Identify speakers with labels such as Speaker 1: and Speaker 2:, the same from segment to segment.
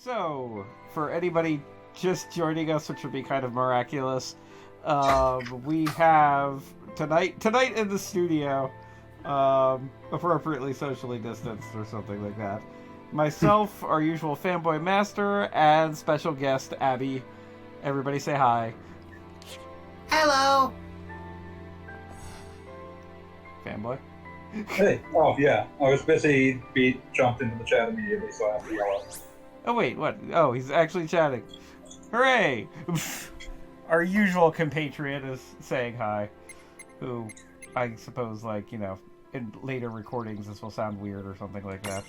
Speaker 1: So, for anybody just joining us, which would be kind of miraculous, we have tonight in the studio, appropriately socially distanced or something like that. Myself, our usual fanboy master, and special guest Abby. Everybody say hi.
Speaker 2: Hello.
Speaker 1: Fanboy.
Speaker 3: Hey, oh yeah, I was busy, jumped into the chat immediately, so I have to yell out.
Speaker 1: Oh wait, what? Oh, he's actually chatting. Hooray! Our usual compatriot is saying hi, who I suppose, like, you know, in later recordings this will sound weird or something like that.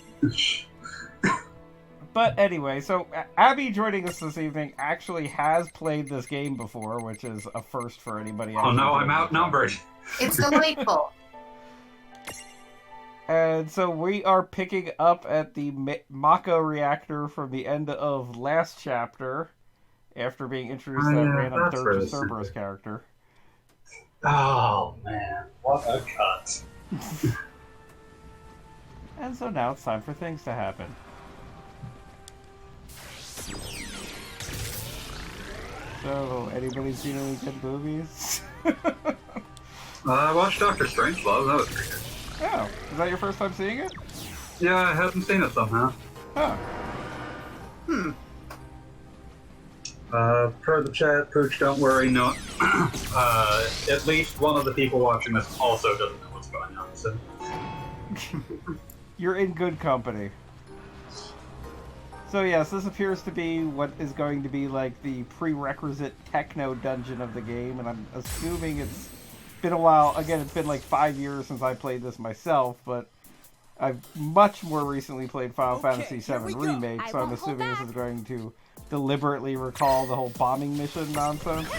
Speaker 1: But anyway, so Abby joining us this evening actually has played this game before, which is a first for anybody.
Speaker 4: Oh no, I'm outnumbered.
Speaker 2: It's delightful.
Speaker 1: And so we are picking up at the Mako reactor from the end of last chapter, after being introduced to that random third Cerberus character.
Speaker 3: Oh man, what a cut.
Speaker 1: And so now it's time for things to happen. So, anybody seen any good movies?
Speaker 4: I watched Doctor Strangelove, that was pretty good.
Speaker 1: Oh, is that your first time seeing it?
Speaker 4: Yeah, I hadn't seen it somehow.
Speaker 1: Oh.
Speaker 4: Per the chat, Pooch, don't worry, no. At least one of the people watching this also doesn't know what's going on, so.
Speaker 1: You're in good company. So yes, this appears to be what is going to be like the prerequisite techno dungeon of the game, and I'm assuming it's been a while. Again, it's been like 5 years since I played this myself, but I've much more recently played Final Fantasy VII Remake, so I'm assuming this is going to deliberately recall the whole bombing mission nonsense.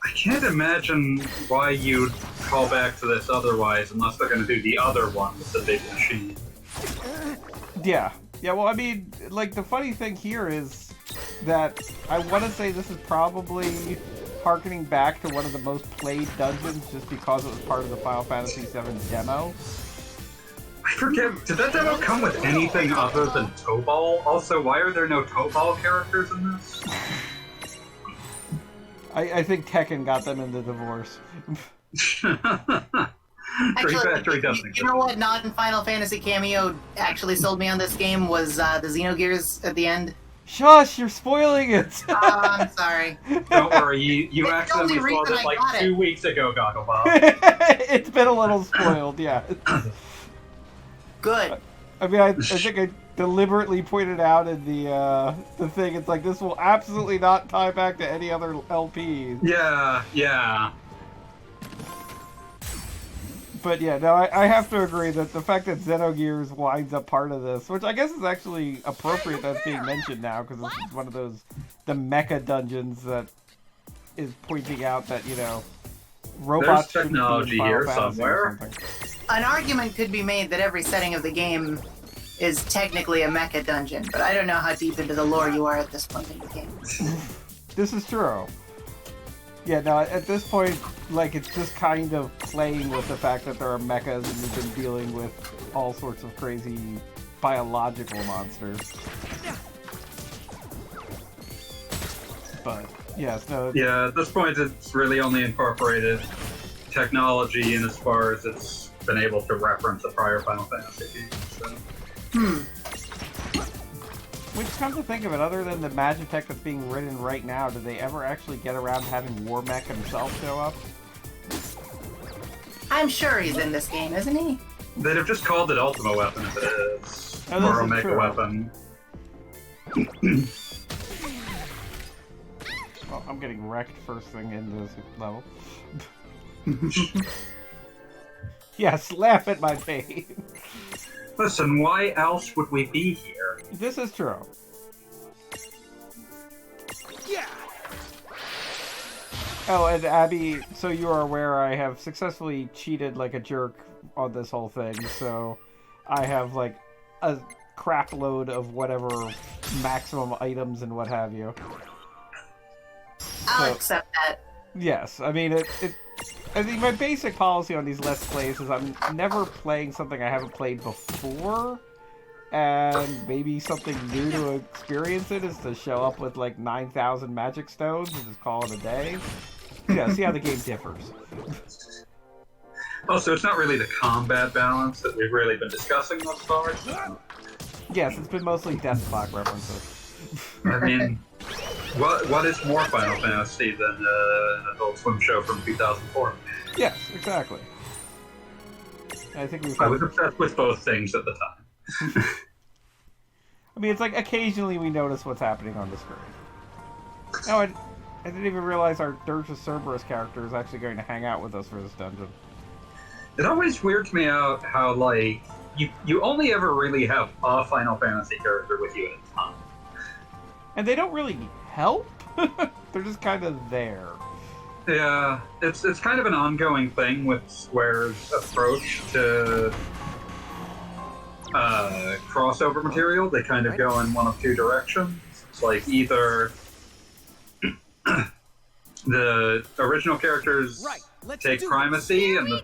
Speaker 4: I can't imagine why you'd call back to this otherwise, unless they're going to do the other one with the big machine.
Speaker 1: Yeah. Yeah, well, I mean, like, the funny thing here is that I want to say this is probably harkening back to one of the most played dungeons just because it was part of the Final Fantasy VII demo.
Speaker 4: I forget, did that demo come with anything other than Tobal? Also, why are there no Tobal characters in this?
Speaker 1: I think Tekken got them in the divorce.
Speaker 2: Actually, you know what non-Final Fantasy cameo actually sold me on this game was the Xenogears at the end.
Speaker 1: Shush, you're spoiling it!
Speaker 2: I'm sorry.
Speaker 4: Don't worry, you accidentally spoiled it like 2 weeks ago, Goggle Bob.
Speaker 1: It's been a little spoiled, yeah.
Speaker 2: Good.
Speaker 1: I mean, I think I deliberately pointed out in the thing, it's like, this will absolutely not tie back to any other LPs.
Speaker 4: Yeah, yeah.
Speaker 1: But yeah, no, I have to agree that the fact that Xenogears winds up part of this, which I guess is actually appropriate that's being mentioned now, because this is one of those, the mecha dungeons that is pointing out that, you know, robots
Speaker 4: There's technology here somewhere.
Speaker 2: An argument could be made that every setting of the game is technically a mecha dungeon, but I don't know how deep into the lore you are at this point in the game.
Speaker 1: This is true. Yeah, no, at this point, like, it's just kind of playing with the fact that there are mechas and you've been dealing with all sorts of crazy biological monsters. But, yes, no...
Speaker 4: Yeah, at this point it's really only incorporated technology in as far as it's been able to reference a prior Final Fantasy game, so...
Speaker 1: Which, come to think of it, other than the Magitech that's being written right now, did they ever actually get around to having Warmech himself show up?
Speaker 2: I'm sure he's in this game, isn't he?
Speaker 4: They'd have just called it Ultima Weapon if it is.
Speaker 1: Oh,
Speaker 4: or Omega Weapon.
Speaker 1: Well, I'm getting wrecked first thing in this level. Yes, laugh at my pain.
Speaker 4: Listen, why else would we be here?
Speaker 1: This is true.
Speaker 5: Yeah.
Speaker 1: Oh, and Abby, so you are aware I have successfully cheated like a jerk on this whole thing, so I have like a crap load of whatever maximum items and what have you.
Speaker 2: I'll accept that.
Speaker 1: Yes, I mean, I think my basic policy on these Let's Plays is I'm never playing something I haven't played before, and maybe something new to experience it is to show up with like 9,000 magic stones and just call it a day. See how the game differs.
Speaker 4: Also, it's not really the combat balance that we've really been discussing thus far.
Speaker 1: Yes, it's been mostly Death Clock references.
Speaker 4: I mean, what is more Final Fantasy than an Adult Swim show from 2004?
Speaker 1: Yes, exactly. I think
Speaker 4: I was obsessed with both things at the time.
Speaker 1: I mean, it's like occasionally we notice what's happening on the screen. Oh, I didn't even realize our Dirge of Cerberus character is actually going to hang out with us for this dungeon.
Speaker 4: It always weirds me out how, like, you only ever really have a Final Fantasy character with you at a time.
Speaker 1: And they don't really help. They're just kind of there.
Speaker 4: Yeah, it's kind of an ongoing thing with Square's approach to crossover material. They kind of go in one of two directions. It's like either the original characters take primacy, and the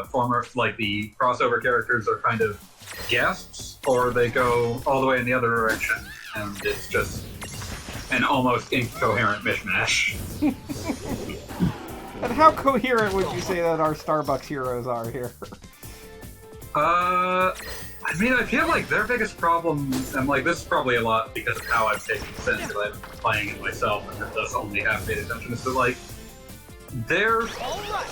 Speaker 4: former, like the crossover characters, are kind of guests, or they go all the way in the other direction, and it's just an almost incoherent mishmash.
Speaker 1: And how coherent would you say that our Starbucks heroes are here?
Speaker 4: I mean, I feel like their biggest problem, and like this is probably a lot because of how I've taken it since, because I've been playing it myself and thus only have paid attention, is that like their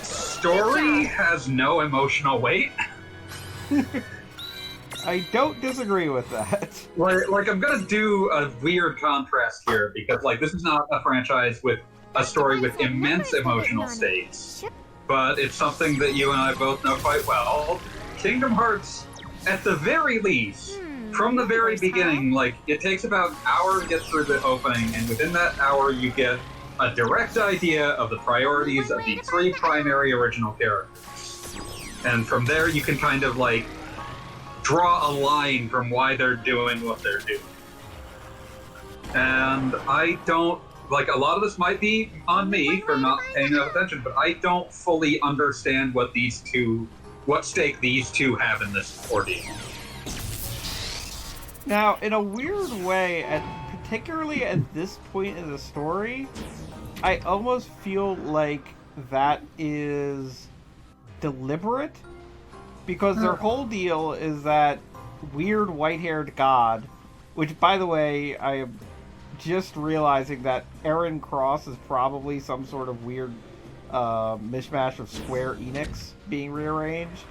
Speaker 4: story has no emotional weight.
Speaker 1: I don't disagree with that.
Speaker 4: Like I'm gonna do a weird contrast here because like this is not a franchise with a story with immense emotional stakes, but it's something that you and I both know quite well. Kingdom Hearts, at the very least, from the very beginning, like it takes about an hour to get through the opening, and within that hour you get a direct idea of the priorities of the three primary original characters. And from there you can kind of like draw a line from why they're doing what they're doing. And I don't, like, a lot of this might be on me for not paying enough attention, but I don't fully understand what stake these two have in this ordeal.
Speaker 1: Now, in a weird way, particularly at this point in the story, I almost feel like that is deliberate, because their whole deal is that weird white-haired god, which, by the way, I am just realizing that Aaron Cross is probably some sort of weird mishmash of Square Enix being rearranged.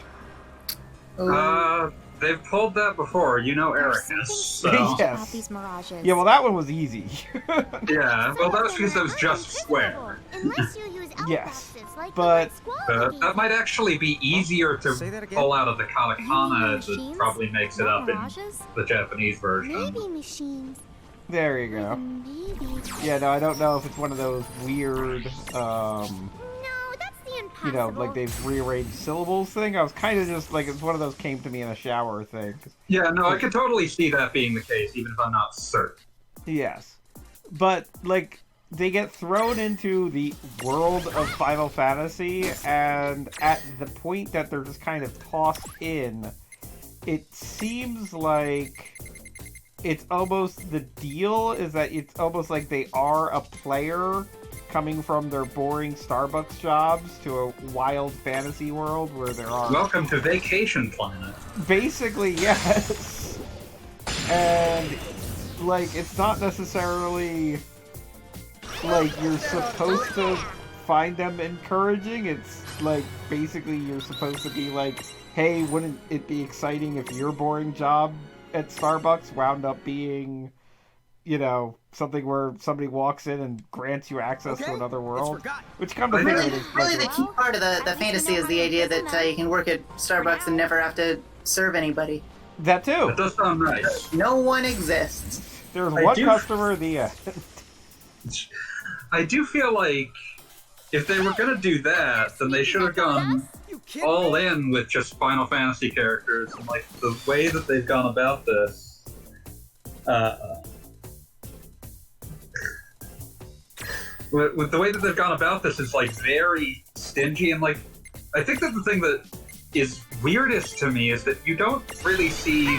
Speaker 4: They've pulled that before. You know Eric is, so...
Speaker 1: Yes. Yeah, well, that one was easy.
Speaker 4: Yeah, well, that was because it was just Square.
Speaker 1: Yes, but...
Speaker 4: that might actually be easier to pull out of the katakana that probably makes it up in the Japanese version.
Speaker 1: There you go. Yeah, no, I don't know if it's one of those weird, you know, like they've rearranged syllables thing. I was kind of just like, it's one of those came to me in a shower thing.
Speaker 4: Yeah, no, I could totally see that being the case, even if I'm not certain.
Speaker 1: Yes. But, like, they get thrown into the world of Final Fantasy, and at the point that they're just kind of tossed in, it seems like it's almost, the deal is that it's almost like they are a player coming from their boring Starbucks jobs to a wild fantasy world where there are...
Speaker 4: Welcome to Vacation Planet.
Speaker 1: Basically, yes. And, like, it's not necessarily like you're supposed to find them encouraging. It's like, basically you're supposed to be like, hey, wouldn't it be exciting if your boring job at Starbucks wound up being, you know, something where somebody walks in and grants you access to another world? Which kind of
Speaker 2: really the key part of the fantasy is the idea that you can work at Starbucks and never have to serve anybody.
Speaker 1: That too.
Speaker 4: That does sound nice.
Speaker 2: No one exists.
Speaker 1: There's one customer, the end.
Speaker 4: I do feel like if they were going to do that, then they should have gone all in with just Final Fantasy characters. And like the way that they've gone about this, with the way that they've gone about this is like very stingy. And like, I think that the thing that is weirdest to me is that you don't really see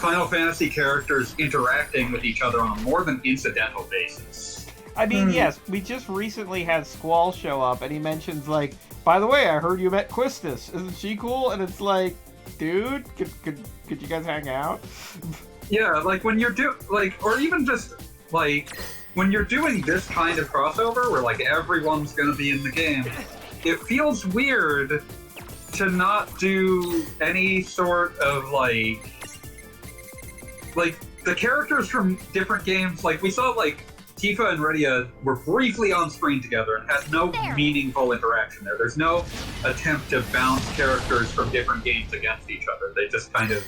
Speaker 4: Final Fantasy characters interacting with each other on a more than incidental basis.
Speaker 1: I mean, yes, we just recently had Squall show up, and he mentions, like, by the way, I heard you met Quistis. Isn't she cool? And it's like, dude, could you guys hang out?
Speaker 4: Yeah, like when you're or even just like when you're doing this kind of crossover where like everyone's gonna be in the game, it feels weird to not do any sort of like the characters from different games. Like we saw like Tifa and Rydia were briefly on screen together and had no meaningful interaction there. There's no attempt to bounce characters from different games against each other. They just kind of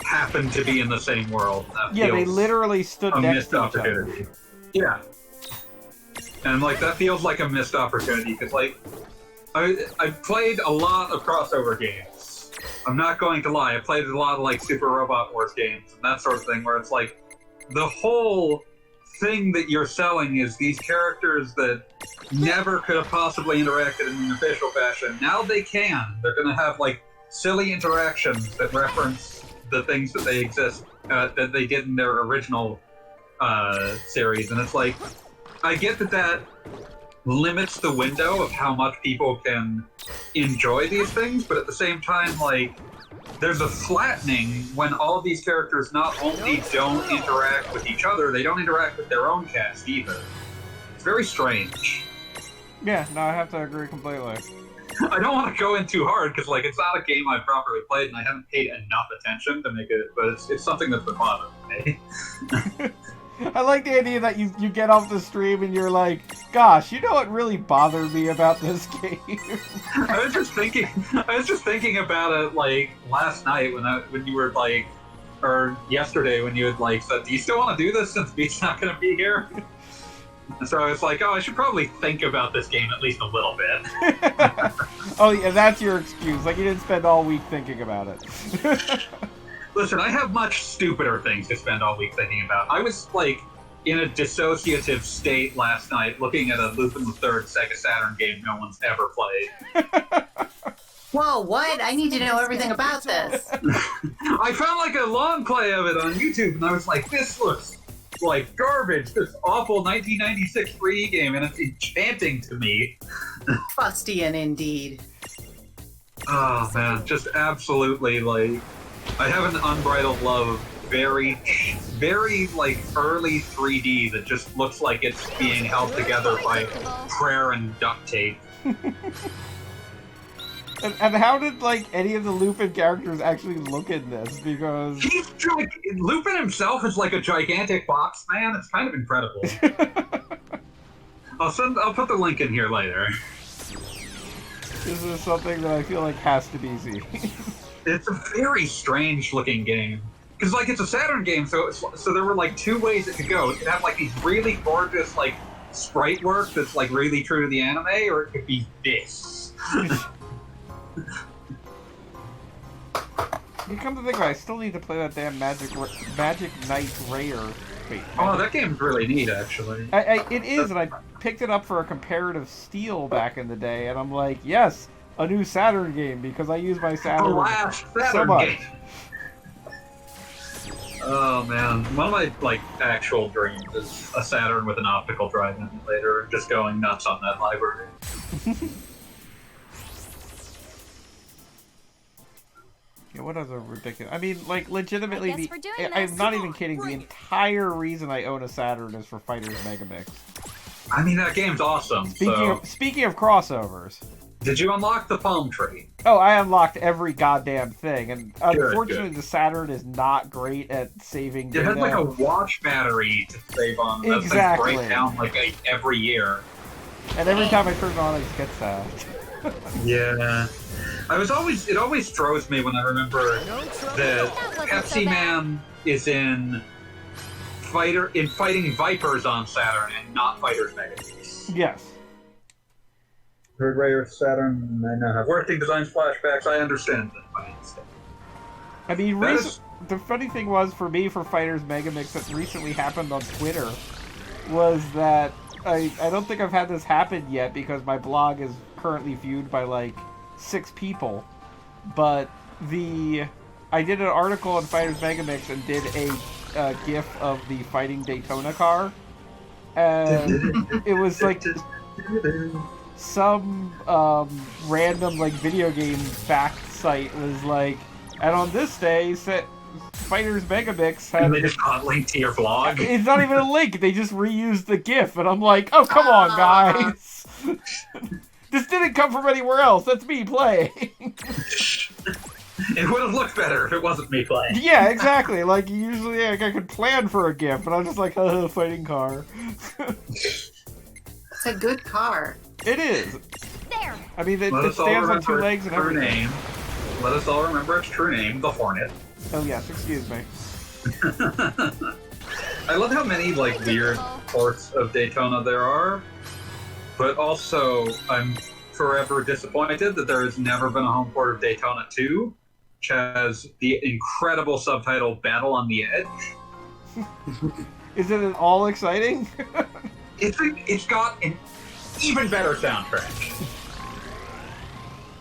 Speaker 4: happen to be in the same world.
Speaker 1: Yeah, they literally stood next to each other.
Speaker 4: Yeah. And like that feels like a missed opportunity because like I've played a lot of crossover games. I'm not going to lie, I played a lot of like Super Robot Wars games and that sort of thing where it's like the whole thing that you're selling is these characters that never could have possibly interacted in an official fashion. Now they can. They're going to have like silly interactions that reference the things that they that they did in their original series, and it's like I get that limits the window of how much people can enjoy these things, but at the same time, like there's a flattening when all of these characters not only don't interact with each other, they don't interact with their own cast either. It's very strange.
Speaker 1: Yeah, no, I have to agree completely.
Speaker 4: I don't want to go in too hard because, like, it's not a game I've properly played and I haven't paid enough attention to make it, but it's something that's been bothering me.
Speaker 1: I like the idea that you get off the stream and you're like, gosh, you know what really bothered me about this game?
Speaker 4: I was just thinking about it, like, last night when you were, like, or yesterday when you had, like, said, do you still want to do this since Beat's not going to be here? So it's like, oh, I should probably think about this game at least a little bit.
Speaker 1: Oh, yeah, that's your excuse. Like, you didn't spend all week thinking about it.
Speaker 4: Listen, I have much stupider things to spend all week thinking about. I was, like, in a dissociative state last night looking at a Lupin the Third Sega Saturn game no one's ever played.
Speaker 2: Whoa, what? I need to know everything about this.
Speaker 4: I found, like, a long play of it on YouTube, and I was like, this looks like garbage, this awful 1996 3D game, and it's enchanting to me.
Speaker 2: Fustian indeed.
Speaker 4: Oh man, just absolutely, like, I have an unbridled love of very, very, like, early 3D that just looks like it's being held together by prayer and duct tape.
Speaker 1: And how did, like, any of the Lupin characters actually look in this? Because
Speaker 4: Lupin himself is like a gigantic box man. It's kind of incredible. I'll put the link in here later.
Speaker 1: This is something that I feel like has to be seen.
Speaker 4: It's a very strange looking game. Because, like, it's a Saturn game, so there were, like, two ways it could go. It could have, like, these really gorgeous, like, sprite work that's, like, really true to the anime, or it could be this.
Speaker 1: You come to think of it, I still need to play that damn Magic Knight Rare. Wait,
Speaker 4: oh, that game's really neat, actually.
Speaker 1: It is, and I picked it up for a comparative steal back in the day, and I'm like, yes, a new Saturn game, because I use my Saturn
Speaker 4: The last Saturn
Speaker 1: so much.
Speaker 4: game. Oh man, one of my, like, actual dreams is a Saturn with an optical drive emulator and just going nuts on that library.
Speaker 1: Yeah, what other ridiculous... I mean, like, legitimately, I'm not even kidding, the entire reason I own a Saturn is for Fighters Megamix.
Speaker 4: I mean, that game's awesome,
Speaker 1: Speaking of crossovers...
Speaker 4: Did you unlock the palm tree?
Speaker 1: Oh, I unlocked every goddamn thing, and unfortunately the Saturn is not great at saving data.
Speaker 4: It has, like, a watch battery to save on.
Speaker 1: Exactly.
Speaker 4: That break down, like, every year.
Speaker 1: And every time I turn it on, I just get sad.
Speaker 4: Yeah. It always throws me when I remember that Pepsi Man is in fighting Vipers on Saturn and not Fighters Megamix.
Speaker 1: Yes.
Speaker 4: Third Rare Saturn, I know. Working designs flashbacks, I understand them.
Speaker 1: I mean, the funny thing was, for me, for Fighters Megamix, that recently happened on Twitter, was that I don't think I've had this happen yet, because my blog is currently viewed by, like, 6 people, but the I did an article on Fighters Megamix and did a GIF of the Fighting Daytona car, and it was like some random like video game fact site was like, and on this day, Fighters Megamix had.
Speaker 4: And they just not linked to your blog.
Speaker 1: It's not even a link. They just reused the GIF, and I'm like, oh come on, guys. This didn't come from anywhere else. That's me playing.
Speaker 4: It would have looked better if it wasn't me playing.
Speaker 1: Yeah, exactly. Like, usually like, I could plan for a GIF, but I'm just like, fighting car.
Speaker 2: It's a good car.
Speaker 1: It is.
Speaker 5: There.
Speaker 1: I mean, it stands on two legs and everything.
Speaker 4: Name. Let us all remember its true name, the Hornet.
Speaker 1: Oh, yes, excuse me.
Speaker 4: I love how many, like, weird ports of Daytona there are, but also I'm forever disappointed that there has never been a home port of Daytona 2, which has the incredible subtitle Battle on the Edge.
Speaker 1: Is it at all exciting?
Speaker 4: It's got an even better soundtrack.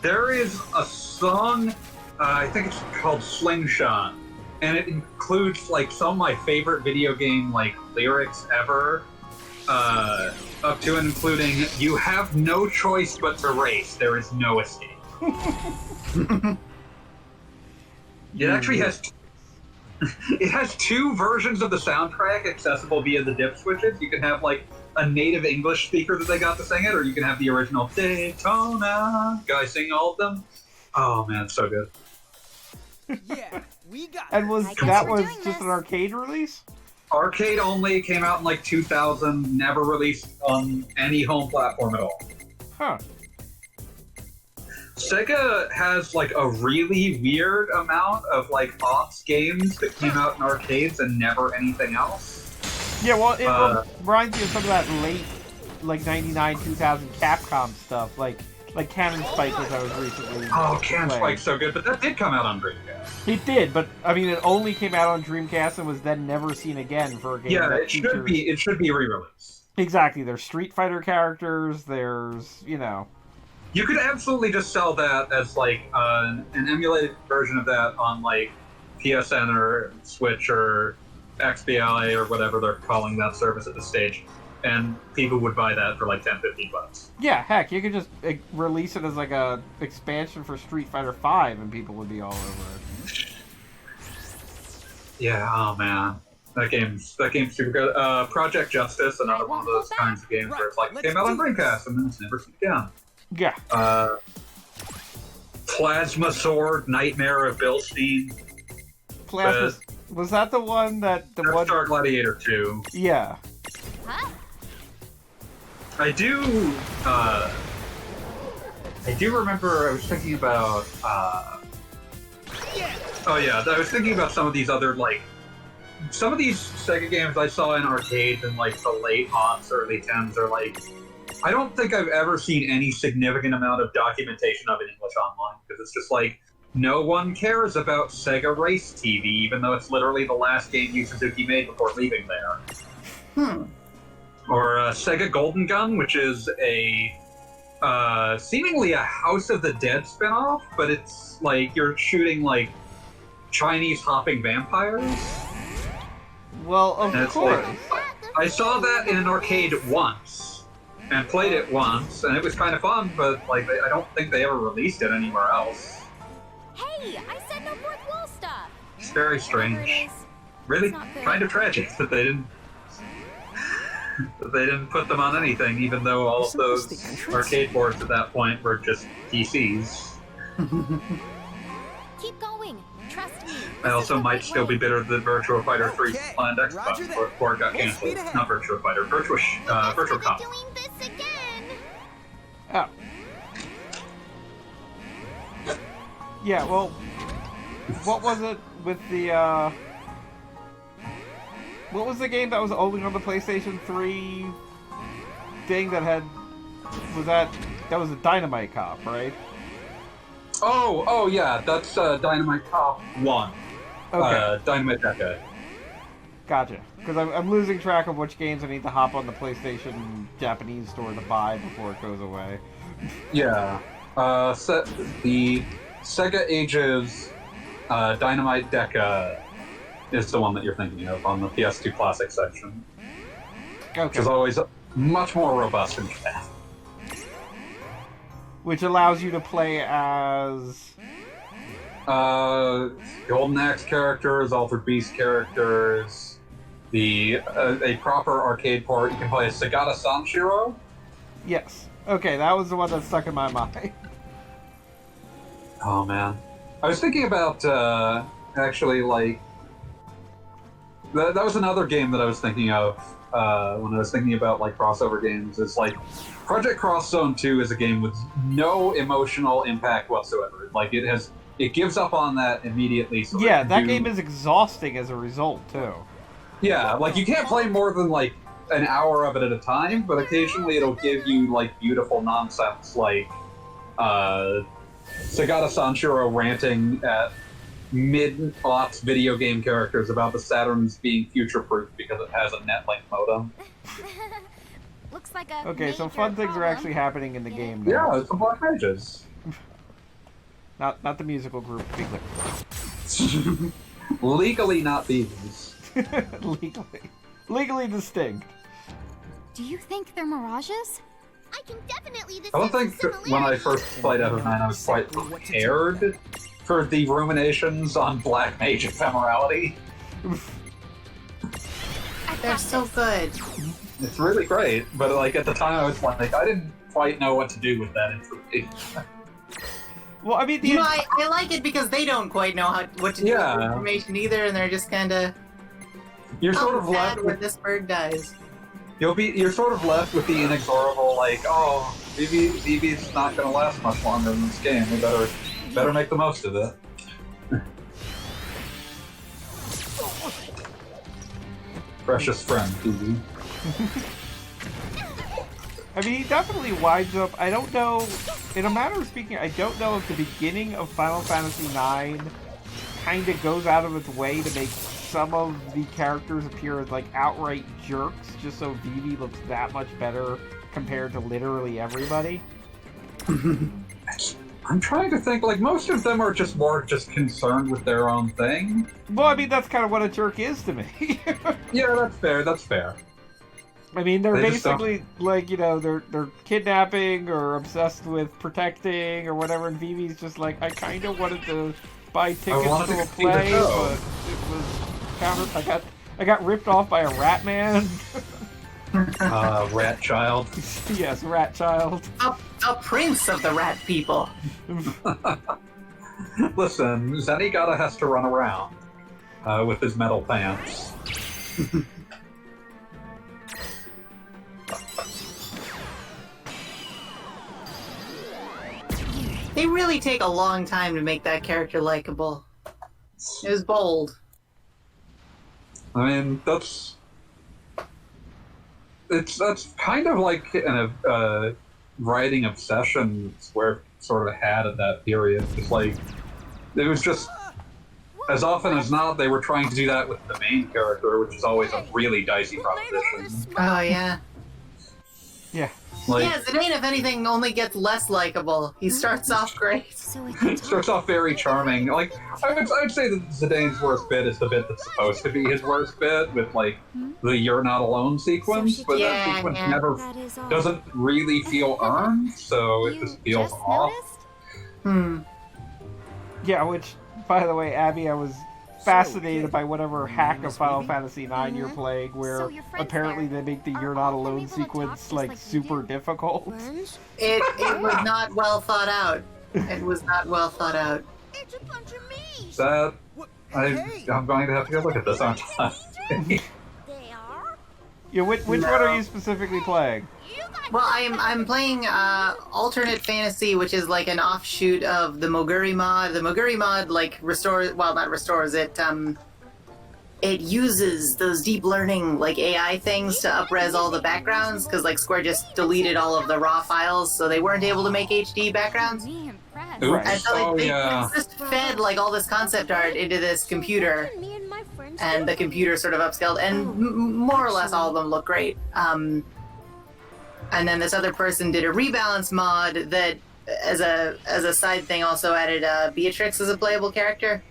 Speaker 4: There is a song, I think it's called Slingshot, and it includes like some of my favorite video game like lyrics ever, up to and including "You have no choice but to race. There is no escape." It actually has. It has two versions of the soundtrack accessible via the dip switches. You can have like a native English speaker that they got to sing it, or you can have the original Daytona guy singing all of them. Oh man, it's so good.
Speaker 6: Yeah, we got.
Speaker 1: And was just an arcade release?
Speaker 4: Arcade only, came out in like 2000, never released on any home platform at all.
Speaker 1: Huh.
Speaker 4: Sega has like a really weird amount of like ops games that came out in arcades and never anything else.
Speaker 1: Yeah, well, it reminds me of some of that late, like 99, 2000 Capcom stuff, like Cannon Spike, which I was recently.
Speaker 4: Oh, Cannon
Speaker 1: playing.
Speaker 4: Spike's so good, but that did come out on Dreamcast.
Speaker 1: It did, but I mean, it only came out on Dreamcast and was then never seen again for a game.
Speaker 4: Yeah,
Speaker 1: that
Speaker 4: it should be re-released.
Speaker 1: Exactly. There's Street Fighter characters. There's
Speaker 4: You could absolutely just sell that as like an emulated version of that on like PSN or Switch or XBLA or whatever they're calling that service at this stage, and people would buy that for like $10-15.
Speaker 1: Yeah, heck, you could just release it as like a expansion for Street Fighter V, and people would be all over it.
Speaker 4: Yeah, oh man, that game's super good. Project Justice, another one of those kinds of games where it's like came out on Dreamcast and then it's never seen again.
Speaker 1: Yeah.
Speaker 4: Plasma Sword, Nightmare of Bilstein.
Speaker 1: Plasma. Was that the one that
Speaker 4: Star Gladiator 2?
Speaker 1: Yeah.
Speaker 5: Huh?
Speaker 4: I do remember I was thinking about oh yeah, I was thinking about some of these other like some of these Sega games I saw in arcades in like the late aughts, early 10s are like I don't think I've ever seen any significant amount of documentation of it in English online, because it's just like no one cares about Sega Race TV, even though it's literally the last game Yu Suzuki made before leaving there. Or Sega Golden Gun, which is a seemingly a House of the Dead spinoff, but it's like you're shooting like Chinese hopping vampires.
Speaker 1: Well, of course.
Speaker 4: Like, I saw that in an arcade once and played it once, and it was kind of fun, but like I don't think they ever released it anywhere else.
Speaker 5: Hey, I said no fourth wall stuff.
Speaker 4: It's very strange. Really, kind of tragic that they didn't put them on anything, even though all of those arcade boards at that point were just PCs.
Speaker 5: Keep going. Trust me.
Speaker 4: I also might still be bitter that Virtua Fighter 3 planned Xbox before it got canceled. Not Virtua Fighter, Virtua Cop.
Speaker 5: Doing this again.
Speaker 1: Oh. Yeah, well, what was it with the, what was the game that was only on the PlayStation 3 thing that had, that was a Dynamite Cop, right?
Speaker 4: Oh yeah, that's Dynamite Cop 1.
Speaker 1: Okay.
Speaker 4: Dynamite Decade.
Speaker 1: Gotcha. Because I'm losing track of which games I need to hop on the PlayStation Japanese store to buy before it goes away.
Speaker 4: Yeah. The Sega ages Dynamite Deca is the one that you're thinking of on the PS2 Classic section, which
Speaker 1: Okay.
Speaker 4: is always much more robust in Japan.
Speaker 1: Which allows you to play as...
Speaker 4: Golden Axe characters, Altered Beast characters, a proper arcade port. You can play as Sagata Sanshiro.
Speaker 1: Yes. Okay, that was the one that stuck in my mind.
Speaker 4: Oh man, I was thinking about actually like that was another game that I was thinking of when I was thinking about like crossover games. Is like Project Cross Zone 2 is a game with no emotional impact whatsoever. Like it gives up on that immediately. So
Speaker 1: Yeah, that game is exhausting as a result, too.
Speaker 4: Yeah, like you can't play more than like an hour of it at a time, but occasionally it'll give you like beautiful nonsense, like Sagata Sanshiro ranting at mid-aughts video game characters about the Saturn's being future-proof because it has a netlink modem.
Speaker 5: Looks like a
Speaker 1: Okay, so
Speaker 5: major
Speaker 1: fun things are
Speaker 5: problem.
Speaker 1: actually happening in the game now.
Speaker 4: Yeah, it's the Black Mages.
Speaker 1: Not the musical group, to be clear.
Speaker 4: Legally not these.
Speaker 1: Legally distinct.
Speaker 5: Do you think they're mirages? I can definitely
Speaker 4: I don't think when I first played FF9 I was quite prepared for the ruminations on Black Mage ephemerality.
Speaker 2: They're so good.
Speaker 4: It's really great, but like at the time I was like, I didn't quite know what to do with that information.
Speaker 1: Well, I mean,
Speaker 2: You know, I like it because they don't quite know what to do with the information either, and they're just kind of
Speaker 4: You're sort of left
Speaker 2: when
Speaker 4: with
Speaker 2: this bird dies.
Speaker 4: you're sort of left with the inexorable like, oh, BB's not going to last much longer in this game. We better make the most of it. Precious friend, BB.
Speaker 1: I mean, he definitely winds up. I don't know. In a matter of speaking, I don't know if the beginning of Final Fantasy IX kind of goes out of its way to make some of the characters appear as like outright jerks, just so Vivi looks that much better compared to literally everybody.
Speaker 4: I'm trying to think. Like most of them are just more concerned with their own thing.
Speaker 1: Well, I mean, that's kind of what a jerk is to me.
Speaker 4: Yeah, that's fair. That's fair.
Speaker 1: I mean, they're
Speaker 4: They just
Speaker 1: basically like, you know, they're kidnapping or obsessed with protecting or whatever, and Vivi's just like, I kind of wanted to buy tickets
Speaker 4: wanted
Speaker 1: to
Speaker 4: to
Speaker 1: a
Speaker 4: see the
Speaker 1: play,
Speaker 4: show.
Speaker 1: but it was counter. I got ripped off by a rat man.
Speaker 4: Rat child.
Speaker 1: Yes, rat child.
Speaker 2: A prince of the rat people.
Speaker 4: Listen, Zenigata has to run around with his metal pants.
Speaker 2: They really take a long time to make that character likable. It was bold.
Speaker 4: I mean, that's kind of like an writing obsession Square sort of had at that period. It's like it was just as often as not they were trying to do that with the main character, which is always a really dicey proposition.
Speaker 2: Oh yeah.
Speaker 1: Yeah.
Speaker 4: Like,
Speaker 2: Yeah, Zidane, if anything, only gets less likable. He starts off great.
Speaker 5: So it can
Speaker 4: it starts off very charming. Like I would say that Zidane's worst bit is the bit that's supposed to be his worst bit, with like the "You're Not Alone" sequence, but that
Speaker 2: Yeah,
Speaker 4: sequence
Speaker 2: yeah.
Speaker 4: never
Speaker 5: That is all.
Speaker 4: doesn't really feel earned, so it
Speaker 5: You
Speaker 4: just feels
Speaker 5: just
Speaker 4: off.
Speaker 5: noticed?
Speaker 1: Yeah, which, by the way, Abby, I was fascinated by whatever hack of Final Fantasy IX you're playing, where
Speaker 5: So your friends
Speaker 1: apparently
Speaker 5: there,
Speaker 1: they make the
Speaker 5: are
Speaker 1: "You're
Speaker 5: all
Speaker 1: Not
Speaker 5: of them
Speaker 1: Alone"
Speaker 5: able to talk
Speaker 1: sequence
Speaker 5: just
Speaker 1: like
Speaker 5: like you
Speaker 1: super
Speaker 5: do?
Speaker 1: difficult.
Speaker 2: It was not well thought out. It was not well thought out.
Speaker 5: It's a bunch of me.
Speaker 4: That
Speaker 6: Hey,
Speaker 4: I'm going to have to go look at this, aren't I?
Speaker 5: They are.
Speaker 1: Yeah, which one are you specifically playing?
Speaker 5: You got
Speaker 2: Well, I'm playing Alternate Fantasy, which is like an offshoot of the Moguri mod. The Moguri mod like restores, well, not restores it. It uses those deep learning like AI things to upres all the backgrounds because like Square just deleted all of the raw files, so they weren't able to make HD backgrounds.
Speaker 5: me impressed.
Speaker 4: Oops.
Speaker 1: Right.
Speaker 2: And so
Speaker 4: Oh,
Speaker 2: they
Speaker 4: yeah.
Speaker 2: just fed like all this concept art into this computer,
Speaker 5: Me and my friends
Speaker 2: and the computer sort of upscaled, and more or less all of them look great. And then this other person did a rebalance mod that, as a side thing, also added Beatrix as a playable character.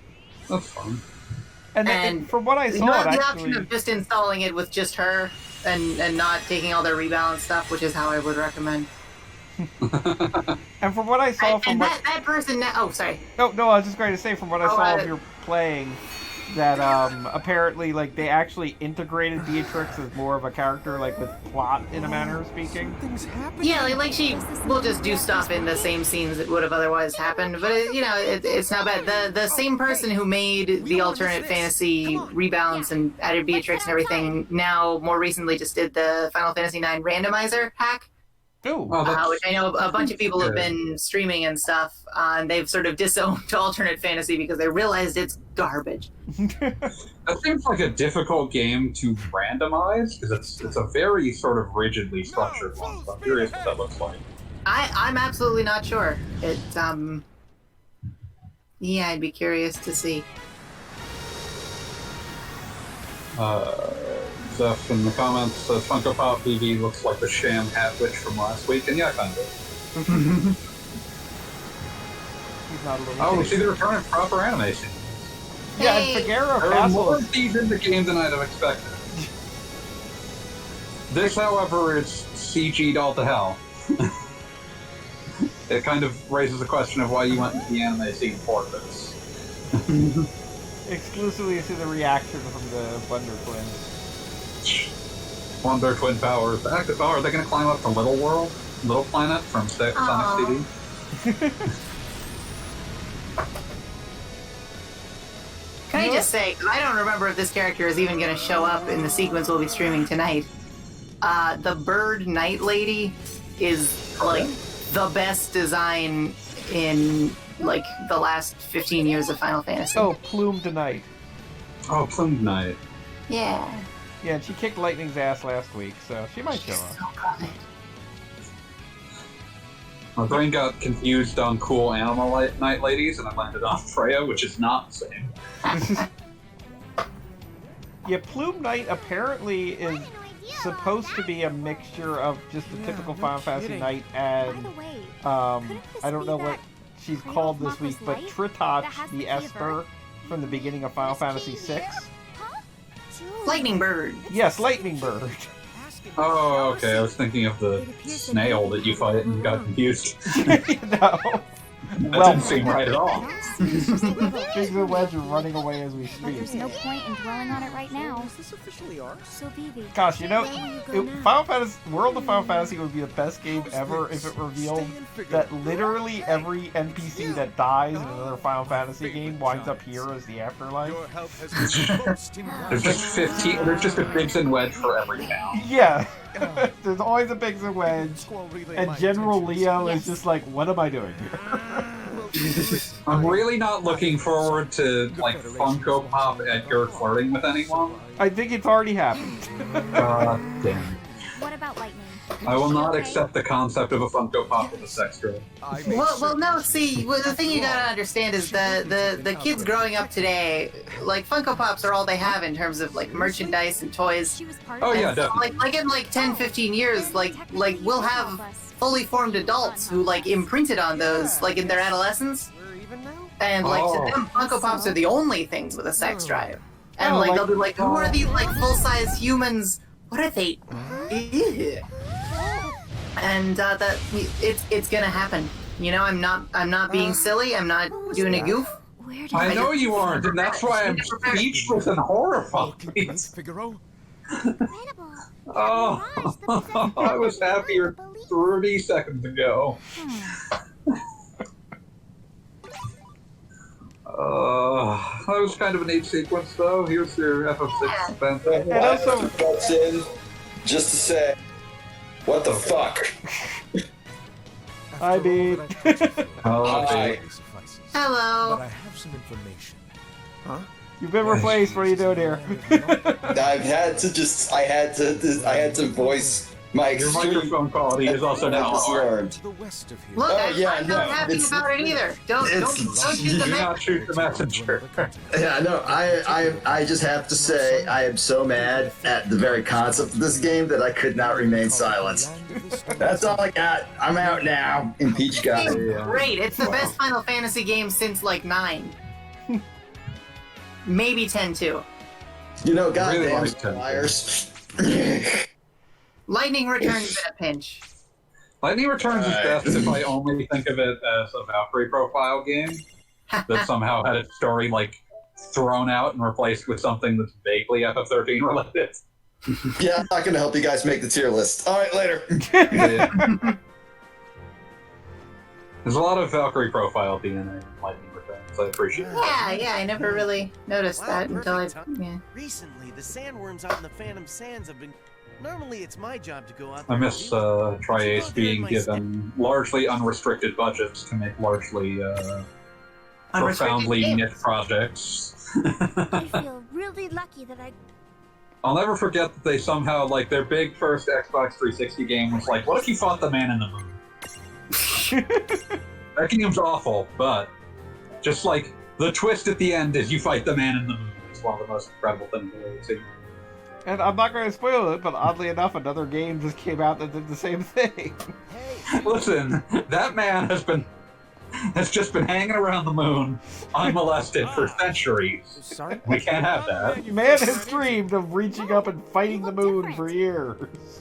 Speaker 4: That's fun.
Speaker 1: And from what I saw,
Speaker 2: you have
Speaker 1: it
Speaker 2: the
Speaker 1: actually...
Speaker 2: option of just installing it with just her and not taking all their rebalance stuff, which is how I would recommend.
Speaker 1: And from what I saw
Speaker 2: that person... Oh, sorry.
Speaker 1: No, I was just going to say, from what I saw of your playing, that apparently, like, they actually integrated Beatrix as more of a character, like, with plot, in a manner of speaking.
Speaker 2: Yeah, like she will just do stuff in the same scenes that would have otherwise happened, but it's not bad. The same person who made the alternate fantasy rebalance and added Beatrix and everything now more recently just did the Final Fantasy IX randomizer hack. Which I know a bunch of people have been streaming and stuff, and they've sort of disowned alternate fantasy because they realized it's garbage.
Speaker 4: That seems like a difficult game to randomize, because it's a very sort of rigidly structured one, so I'm curious what that looks like.
Speaker 2: I'm absolutely not sure. Yeah, I'd be curious to see.
Speaker 4: Zeph in the comments says Funko Pop BB looks like the sham hat witch from last week, and yeah, kind of.
Speaker 1: He's not a little
Speaker 4: Oh, we see the return of proper anime scenes.
Speaker 1: Yeah, and Figueroa
Speaker 4: There are
Speaker 1: Castle
Speaker 4: more
Speaker 1: is...
Speaker 4: of these in the game than I'd have expected. This, however, is CG'd all to hell. It kind of raises the question of why you went into the anime scene for this.
Speaker 1: Exclusively to the reaction from the Wonder Twins.
Speaker 4: Wonder Twin Powers. Oh, are they going to climb up to Little World? Little Planet from Sonic CD?
Speaker 2: Can I just say, I don't remember if this character is even going to show up in the sequence we'll be streaming tonight. The Bird Night Lady is, like, the best design in, like, the last 15 years of Final Fantasy.
Speaker 1: Oh, Plumed Knight.
Speaker 4: Oh, Plumed Knight.
Speaker 2: Yeah.
Speaker 1: Yeah, and she kicked Lightning's ass last week, so she might show up.
Speaker 2: So good.
Speaker 4: My brain got confused on cool animal night ladies, and I landed on Freya, which is not the same.
Speaker 1: Yeah, Plume Knight apparently is supposed to be a mixture of just a typical Final Fantasy Knight and, I don't know what she's called this week, but Tritoch, the Esper from the beginning of Final Fantasy VI.
Speaker 2: Lightning Bird.
Speaker 1: Yes, Lightning Bird.
Speaker 4: Oh, okay. I was thinking of the snail that you fight and got confused.
Speaker 1: No.
Speaker 4: That didn't seem right at all.
Speaker 1: Biggs and Wedge are running away as we speak.
Speaker 5: There's no point in dwelling on it right now.
Speaker 6: Is this officially ours?
Speaker 5: So Vivi.
Speaker 1: Gosh, you know, Final Fantasy, World of Final Fantasy would be the best game ever if it revealed that literally every NPC that dies in another Final Fantasy game winds up here as the afterlife.
Speaker 4: There's just 15. There's just a Biggs and Wedge for every town.
Speaker 1: Yeah. There's always a Biggs and Wedge, and General Leo is just like, what am I doing here?
Speaker 4: I'm really not looking forward to, like, Funko Pop Edgar flirting with anyone.
Speaker 1: I think it's already happened.
Speaker 4: Damn.
Speaker 5: What about Lightning?
Speaker 4: I will not accept the concept of a Funko Pop with a sex girl.
Speaker 2: Well, no, see, the thing you gotta understand is the kids growing up today, like, Funko Pops are all they have in terms of, like, merchandise and toys.
Speaker 4: Oh, yeah, definitely.
Speaker 2: Like in, like, 10, 15 years, like we'll have fully formed adults who, like, imprinted on those, like, in their adolescence. And, like, to them, Funko Pops are the only things with a sex drive. And, like, they'll be like, who are these, like, full-size humans? What are they? Ew. And it's gonna happen. You know, I'm not being silly. I'm not doing a goof.
Speaker 4: I know you aren't, and that's why I'm speechless and horrified. Oh, I was happier 30 seconds ago. That was kind of a neat sequence, though. Here's your FF6 fantastic.
Speaker 1: And also,
Speaker 7: butts in just to say, what the fuck?
Speaker 1: I mean,
Speaker 7: Hi.
Speaker 2: Hello.
Speaker 6: But I have some information. Huh?
Speaker 1: you've been replaced. What are you doing here?
Speaker 7: I had to voice my
Speaker 4: Your
Speaker 7: extreme
Speaker 4: microphone quality is also now
Speaker 7: concerned.
Speaker 6: To the west of here.
Speaker 2: Look,
Speaker 7: yeah,
Speaker 2: I'm
Speaker 7: no,
Speaker 2: not happy
Speaker 7: it's-
Speaker 2: about it either. Don't shoot the
Speaker 4: Do
Speaker 2: messenger.
Speaker 4: not shoot the messenger.
Speaker 7: Yeah, no, I just have to say I am so mad at the very concept of this game that I could not remain silent. That's all I got. I'm out now. Impeach guy.
Speaker 2: Great. It's the best Final Fantasy game since, like, 9. maybe 10 too.
Speaker 7: You know,
Speaker 4: Really
Speaker 7: goddamn
Speaker 4: like Denton.
Speaker 7: liars.
Speaker 2: Lightning returns in a pinch.
Speaker 4: Lightning Returns is
Speaker 7: Alright.
Speaker 4: best if I only think of it as a Valkyrie profile game that somehow had its story like thrown out and replaced with something that's vaguely FF13 related.
Speaker 7: Yeah, I'm not gonna help you guys make the tier list. All right, later.
Speaker 4: Yeah. There's a lot of Valkyrie profile DNA in Lightning Returns. I appreciate it.
Speaker 2: Yeah, I never really noticed that until I. Yeah.
Speaker 6: Recently, the sandworms out in the Phantom Sands have been. Normally, it's my job to go out
Speaker 4: I
Speaker 6: there.
Speaker 4: miss Triace being given largely unrestricted budgets to make largely profoundly
Speaker 2: games.
Speaker 4: niche projects.
Speaker 5: I feel really lucky that I.
Speaker 4: I'll never forget that they somehow, like, their big first Xbox 360 game was like, what if you fought the man in the moon? That game's awful, but just like the twist at the end is you fight the man in the moon. It's one of the most incredible things I've ever seen.
Speaker 1: And I'm not going to spoil it, but oddly enough, another game just came out that did the same thing.
Speaker 4: Listen, that man has just been hanging around the moon unmolested for centuries.
Speaker 6: Sorry?
Speaker 4: We can't have that.
Speaker 1: Man has dreamed of reaching up and fighting the moon for years.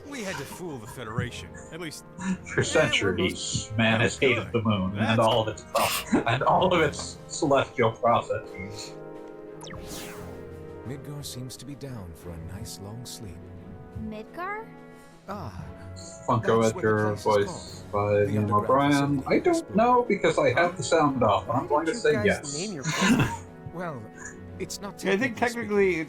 Speaker 8: We had to fool the Federation. At least
Speaker 4: For centuries, man has hated the moon and all of its celestial processes.
Speaker 6: Midgar seems to be down for a nice long sleep.
Speaker 5: Midgar?
Speaker 6: Ah,
Speaker 4: Funko
Speaker 6: That's what the
Speaker 4: Edgar,
Speaker 6: place is
Speaker 4: voice by
Speaker 6: The
Speaker 4: Ian
Speaker 6: underground
Speaker 4: O'Brien.
Speaker 6: facility.
Speaker 4: I don't know because I have the sound off, but I'm going to say yes.
Speaker 6: Well, it's not.
Speaker 1: I think technically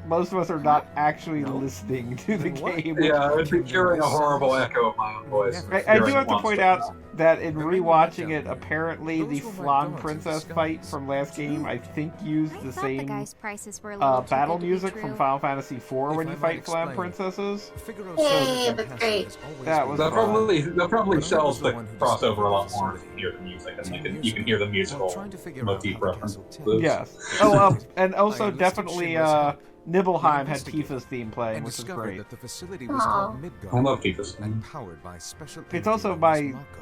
Speaker 1: most of us are not actually listening to the
Speaker 6: Then what?
Speaker 1: game.
Speaker 4: Yeah, I'd be hearing a horrible echo of my own voice.
Speaker 1: I do have to point out that in rewatching it, apparently the Flan Princess fight from last game, I think used
Speaker 5: I
Speaker 1: the
Speaker 5: thought the
Speaker 1: same
Speaker 5: guy's prices were a little too
Speaker 1: battle
Speaker 5: good to be
Speaker 1: music
Speaker 5: true.
Speaker 1: from Final Fantasy IV when you fight Flan Princesses.
Speaker 2: Yay, that's great.
Speaker 1: That was
Speaker 4: That probably sells the crossover a lot more if you hear the music, and you can hear the musical motif reference.
Speaker 1: Yes. Oh, and also definitely Nibelheim had Tifa's theme playing, which is great.
Speaker 6: That the facility was called Midgar
Speaker 4: I love Tifa's theme.
Speaker 6: and powered by special.
Speaker 1: It's also
Speaker 6: engineers
Speaker 1: my-
Speaker 6: Mako.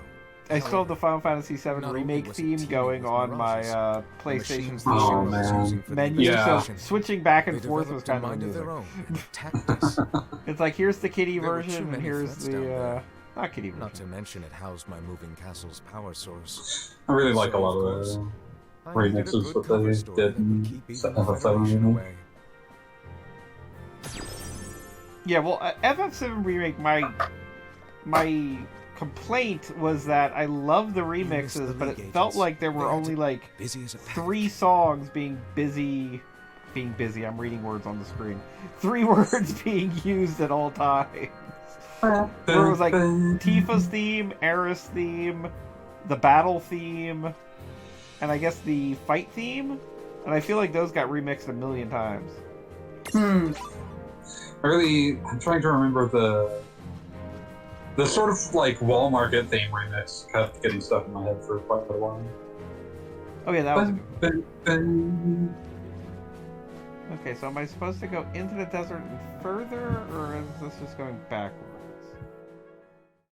Speaker 1: I still have the Final Fantasy VII
Speaker 6: Not
Speaker 1: Remake
Speaker 6: only was it
Speaker 1: theme
Speaker 6: teaming
Speaker 1: going
Speaker 6: with
Speaker 1: on my
Speaker 6: Mirages,
Speaker 1: PlayStation
Speaker 6: machines
Speaker 1: 4
Speaker 6: the
Speaker 4: Oh,
Speaker 6: Shadow was
Speaker 4: man.
Speaker 6: using for the
Speaker 1: menu,
Speaker 4: Yeah.
Speaker 1: so switching back and
Speaker 6: They
Speaker 1: forth was
Speaker 6: developed a
Speaker 1: kind of
Speaker 6: mind of
Speaker 1: amusing.
Speaker 6: their own and attacked us.
Speaker 1: It's like, here's the kitty
Speaker 6: There were too
Speaker 1: version, and
Speaker 6: many
Speaker 1: here's
Speaker 6: threats down
Speaker 1: the,
Speaker 6: there.
Speaker 1: not kitty
Speaker 6: Not to
Speaker 1: version.
Speaker 6: mention it housed my moving castle's power source.
Speaker 4: I really like a
Speaker 6: So,
Speaker 4: lot
Speaker 6: of
Speaker 4: of
Speaker 6: course,
Speaker 4: the
Speaker 6: I needed a
Speaker 4: remixes
Speaker 6: good
Speaker 4: that
Speaker 6: cover
Speaker 4: they
Speaker 6: story
Speaker 4: did
Speaker 6: that would
Speaker 4: in
Speaker 6: keep even the
Speaker 4: FF7
Speaker 6: Federation
Speaker 4: Remake.
Speaker 6: away.
Speaker 1: Yeah, well, FF7 Remake, my complaint was that I love the remixes, but it felt like there were only like
Speaker 6: Busy as a pack.
Speaker 1: 3 songs being busy. I'm reading words on the screen. 3 words being used at all times. Where it was like Tifa's theme, Aerith's theme, the battle theme, and I guess the fight theme. And I feel like those got remixed a million times.
Speaker 2: Hmm.
Speaker 4: I'm trying to remember the sort of like wall market theme remix kept getting stuck in my head for quite a while.
Speaker 1: Oh yeah, that was.
Speaker 4: Bun, bun.
Speaker 1: Okay, so am I supposed to go into the desert and further, or is this just going backwards?